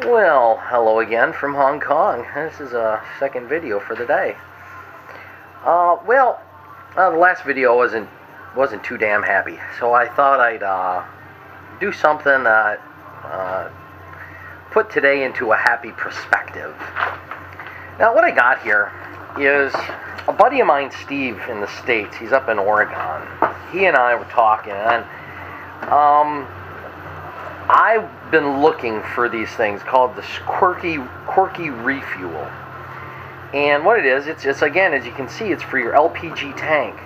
Well, hello again from Hong Kong. This is a second video for the day. The last video wasn't too damn happy, so I thought I'd do something that put today into a happy perspective. Now, what I got here is a buddy of mine, Steve, in the States. He's up in Oregon. He and I were talking, and I've been looking for these things called the quirky refuel. And what it is, it's again, as you can see, it's for your LPG tank.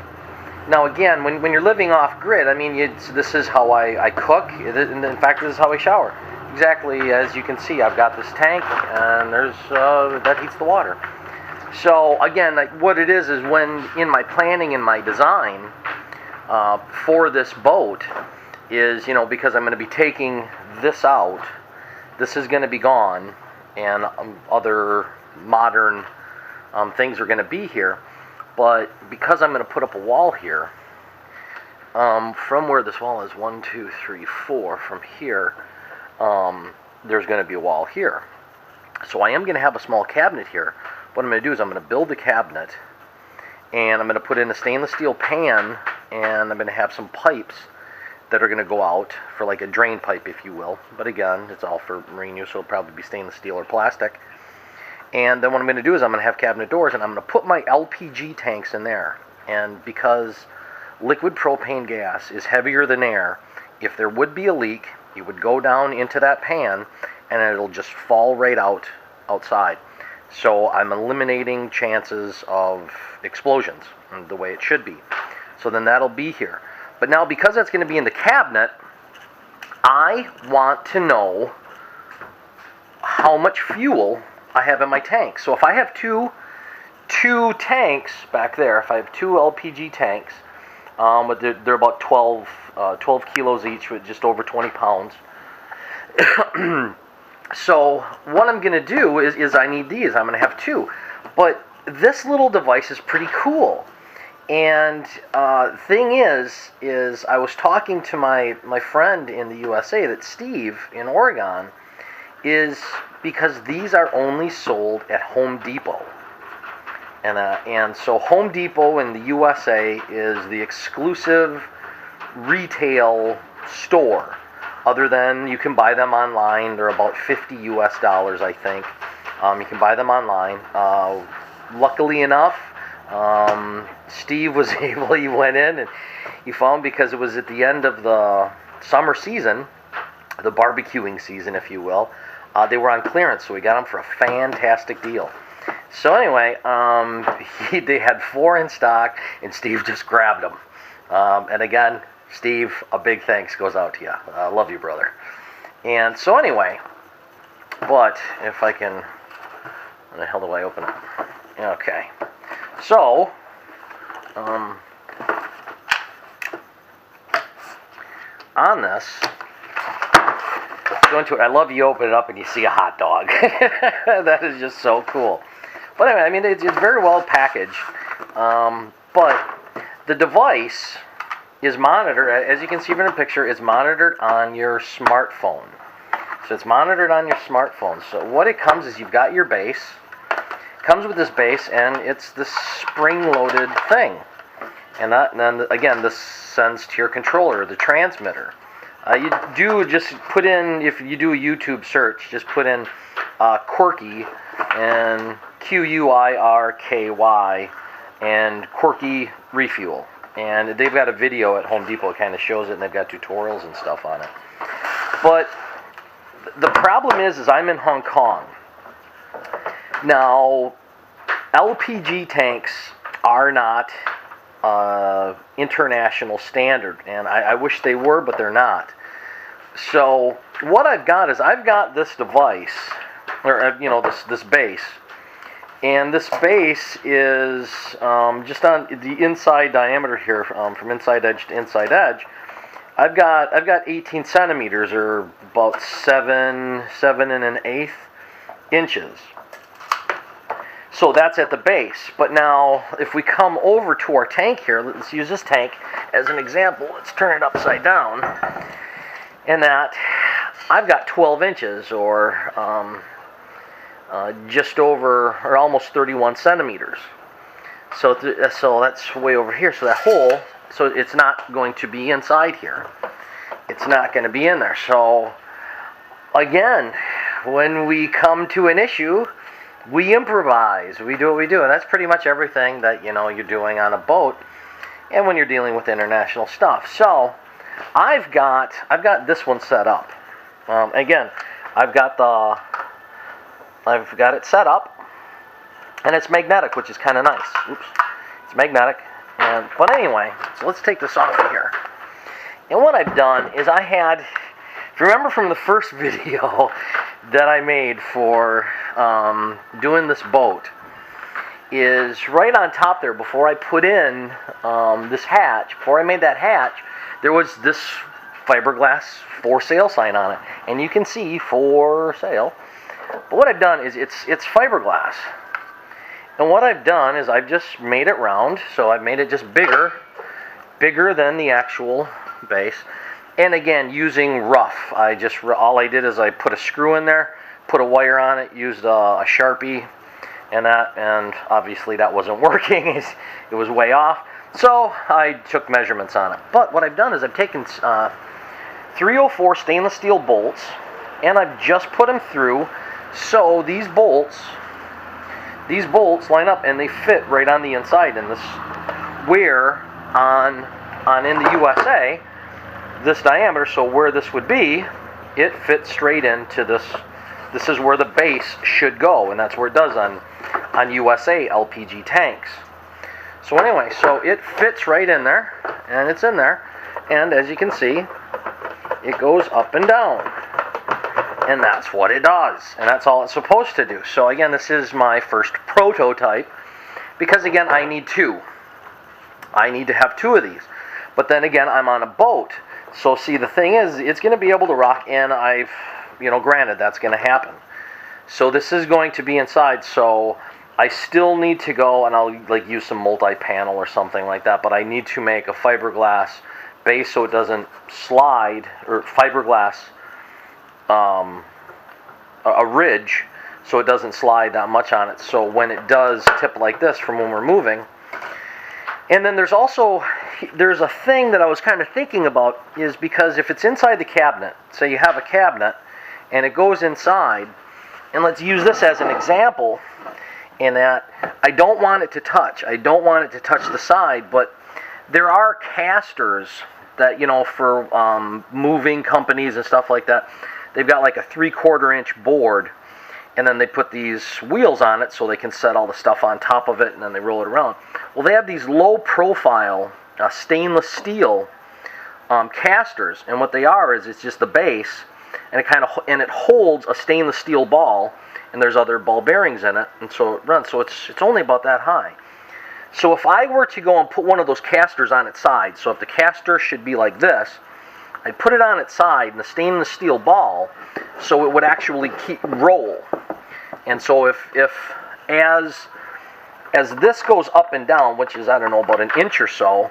Now again, when you're living off grid, I mean, this is how I cook. In fact, this is how I shower. Exactly as you can see, I've got this tank, and there's that heats the water. So again, what it is when in my planning and my design for this boat is, because I'm going to be taking this out, this is going to be gone, and other modern things are going to be here. But because I'm going to put up a wall here, from where this wall is, 1, 2, 3, 4, from here, there's going to be a wall here. So I am going to have a small cabinet here. What I'm going to do is I'm going to build the cabinet, and I'm going to put in a stainless steel pan, and I'm going to have some pipes that are going to go out for like a drain pipe, if you will. But again, it's all for marine use, so it'll probably be stainless steel or plastic. And then what I'm going to do is I'm going to have cabinet doors, and I'm going to put my LPG tanks in there. And because liquid propane gas is heavier than air, if there would be a leak, it would go down into that pan, and it'll just fall right outside. So I'm eliminating chances of explosions the way it should be. So then that'll be here. But now, because that's going to be in the cabinet, I want to know how much fuel I have in my tank. So if I have two tanks back there, if I have two LPG tanks, but they're about 12 kilos each, with just over 20 pounds. So what I'm going to do is I need these. I'm going to have two. But this little device is pretty cool. And thing is I was talking to my friend in the USA, that's Steve in Oregon, is because these are only sold at Home Depot. And so Home Depot in the USA is the exclusive retail store. Other than you can buy them online. They're about $50 US, I think. You can buy them online. Luckily enough, Steve was able, he went in and he found, because it was at the end of the summer season, the barbecuing season, if you will, they were on clearance, so we got them for a fantastic deal. So anyway, they had 4 in stock, and Steve just grabbed them. And again, Steve, a big thanks goes out to you. I love you, brother. And so anyway, but if I can, how the hell do I open it? Okay. So, on this, go into it. I love you open it up and you see a hot dog. That is just so cool. But anyway, I mean, it's very well packaged. But the device is monitored, as you can see from the picture, it's monitored on your smartphone. So it's monitored on your smartphone. So what it comes is, you've got your base. Comes with this base, and it's this spring-loaded thing. And then again, this sends to your controller, the transmitter. You do just put in, if you do a YouTube search, just put in quirky and QUIRKY and quirky refuel. And they've got a video at Home Depot that kind of shows it, and they've got tutorials and stuff on it. But the problem is I'm in Hong Kong. Now, LPG tanks are not international standard, and I wish they were, but they're not. So what I've got is I've got this device, or this base, and this base is just on the inside diameter here, from inside edge to inside edge. I've got 18 centimeters, or about 7 1/8 inches. So that's at the base. But now, if we come over to our tank here, let's use this tank as an example. Let's turn it upside down. And that I've got 12 inches, or just over, or almost 31 centimeters. So that's way over here. So that hole, so it's not going to be inside here. It's not going to be in there. So again, when we come to an issue, we improvise. We do what we do, and that's pretty much everything that you're doing on a boat, and when you're dealing with international stuff. So I've got this one set up. Again, I've got it set up, and it's magnetic, which is kind of nice. Oops, it's magnetic. But anyway, so let's take this off of here. And what I've done is if you remember from the first video that I made for doing this boat, is right on top there, before I put in this hatch, before I made that hatch, there was this fiberglass for sale sign on it, and you can see for sale. But what I've done is it's fiberglass, and what I've done is I've just made it round, so I've made it just bigger than the actual base. And again, using rough, all I did is I put a screw in there, put a wire on it, used a Sharpie, and obviously that wasn't working. It was way off. So I took measurements on it. But what I've done is I've taken 304 stainless steel bolts, and I've just put them through. So these bolts line up, and they fit right on the inside. And this, where in the USA, this diameter, so where this would be, it fits straight into this. This is where the base should go, and that's where it does on USA LPG tanks. So anyway, so it fits right in there, and it's in there, and as you can see, it goes up and down, and that's what it does, and that's all it's supposed to do. So again, this is my first prototype, because again, I need two. I need to have two of these, but then again, I'm on a boat. So see, the thing is, it's going to be able to rock, and granted, that's going to happen. So this is going to be inside, so I still need to go, and I'll use some multi-panel or something like that, but I need to make a fiberglass base so it doesn't slide, or fiberglass, a ridge, so it doesn't slide that much on it, so when it does tip like this from when we're moving. And then there's a thing that I was kind of thinking about, is because if it's inside the cabinet, say you have a cabinet and it goes inside, and let's use this as an example, in that I don't want it to touch. I don't want it to touch the side, but there are casters that, for moving companies and stuff like that, they've got like a 3/4 inch board, and then they put these wheels on it so they can set all the stuff on top of it, and then they roll it around. Well, they have these low profile stainless steel casters, and what they are is it's just the base, and it holds a stainless steel ball, and there's other ball bearings in it, and so it runs. So it's only about that high. So if I were to go and put one of those casters on its side, so if the caster should be like this, I'd put it on its side in the stainless steel ball, so it would actually roll. And so if as this goes up and down, which is, I don't know, about an inch or so,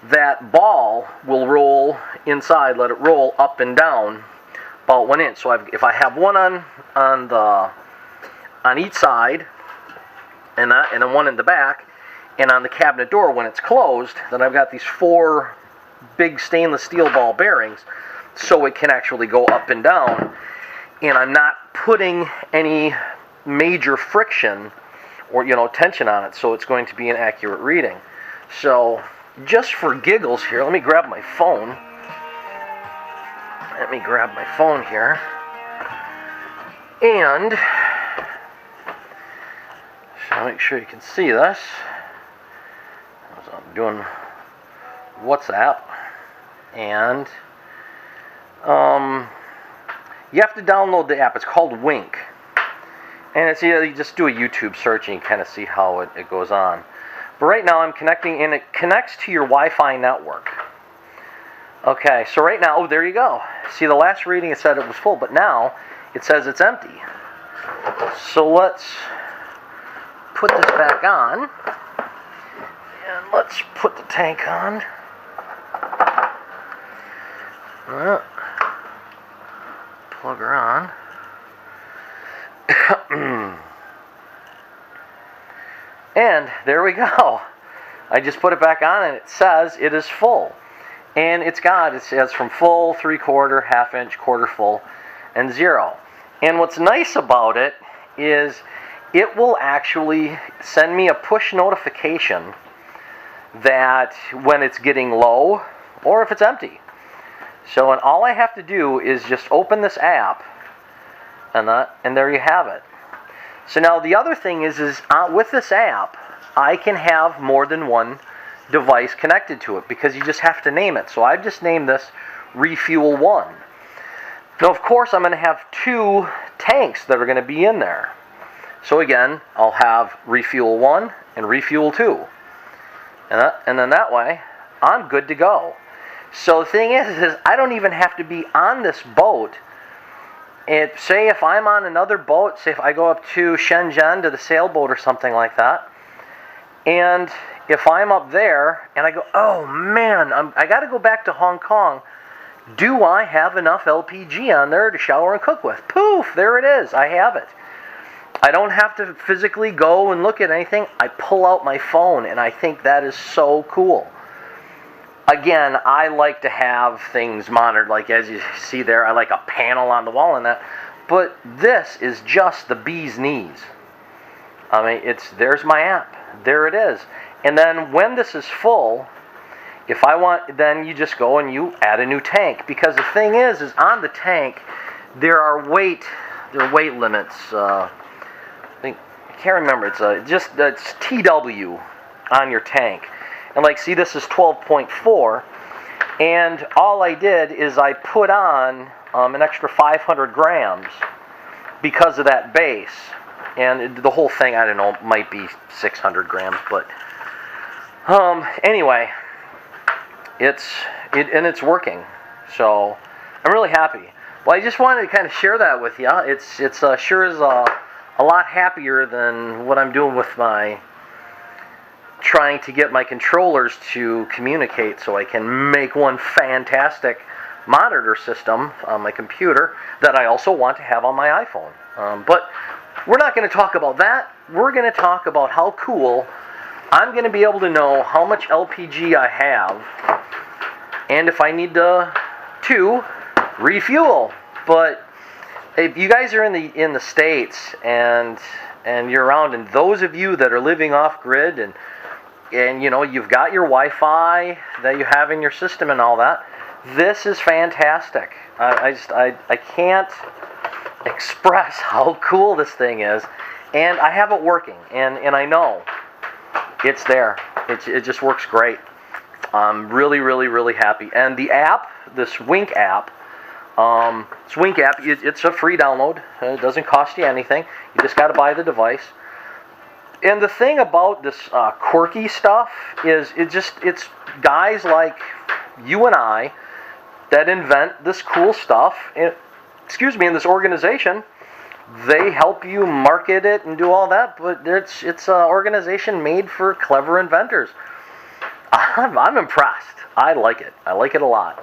that ball will roll inside, let it roll up and down about 1 inch. So if I have one on each side, and then one in the back, and on the cabinet door when it's closed, then I've got these 4 big stainless steel ball bearings, so it can actually go up and down, and I'm not putting any major friction or tension on it, so it's going to be an accurate reading. So just for giggles here, let me grab my phone. Here, and so make sure you can see this. I'm doing WhatsApp, and you have to download the app. It's called Wink, and it's you just do a YouTube search and you kind of see how it goes on. But right now I'm connecting, and it connects to your Wi-Fi network. Okay, so right now, there you go. See, the last reading it said it was full, but now it says it's empty. So let's put this back on, and let's put the tank on. plug her on. And there we go. I just put it back on and it says it is full. And it says from full, 3/4, half-inch, quarter full, and 0. And what's nice about it is it will actually send me a push notification that when it's getting low or if it's empty. So and all I have to do is just open this app and there you have it. So now the other thing is with this app, I can have more than one device connected to it because you just have to name it. So I've just named this Refuel 1. Now of course I'm going to have 2 tanks that are going to be in there. So again, I'll have Refuel 1 and Refuel 2. And then that way, I'm good to go. So the thing is I don't even have to be on this boat. Say if I'm on another boat, say if I go up to Shenzhen to the sailboat or something like that, and if I'm up there and I go, oh man, I got to go back to Hong Kong, do I have enough LPG on there to shower and cook with? Poof, there it is, I have it. I don't have to physically go and look at anything. I pull out my phone, and I think that is so cool. Again, I like to have things monitored, like as you see there, I like a panel on the wall and that. But this is just the bee's knees. I mean, there's my app. There it is. And then when this is full, if I want, then you just go and you add a new tank. Because the thing is on the tank, there are weight limits. I can't remember. It's TW on your tank. And like, see, this is 12.4, and all I did is I put on an extra 500 grams because of that base. And the whole thing, I don't know, might be 600 grams, but anyway, it's working. So I'm really happy. Well, I just wanted to kind of share that with you. It's sure is a lot happier than what I'm doing with my trying to get my controllers to communicate so I can make one fantastic monitor system on my computer that I also want to have on my iPhone. But we're not going to talk about that. We're going to talk about how cool I'm going to be able to know how much LPG I have and if I need to refuel. But if you guys are in the States and you're around, and those of you that are living off grid and you know you've got your Wi-Fi that you have in your system and all that, this is fantastic. I can't express how cool this thing is, and I have it working, and I know it's there. It just works great. I'm really, really, really happy. And the app, this Wink app. It's a free download. It doesn't cost you anything. You just got to buy the device. And the thing about this quirky stuff is it's guys like you and I that invent this cool stuff. In this organization. They help you market it and do all that, but it's an organization made for clever inventors. I'm impressed. I like it. I like it a lot.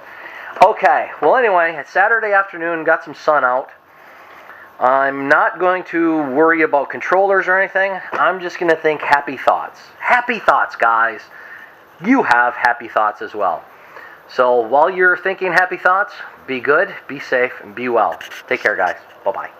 Okay, well anyway, it's Saturday afternoon, got some sun out. I'm not going to worry about controllers or anything. I'm just going to think happy thoughts. Happy thoughts, guys. You have happy thoughts as well. So while you're thinking happy thoughts, be good, be safe, and be well. Take care, guys. Bye-bye.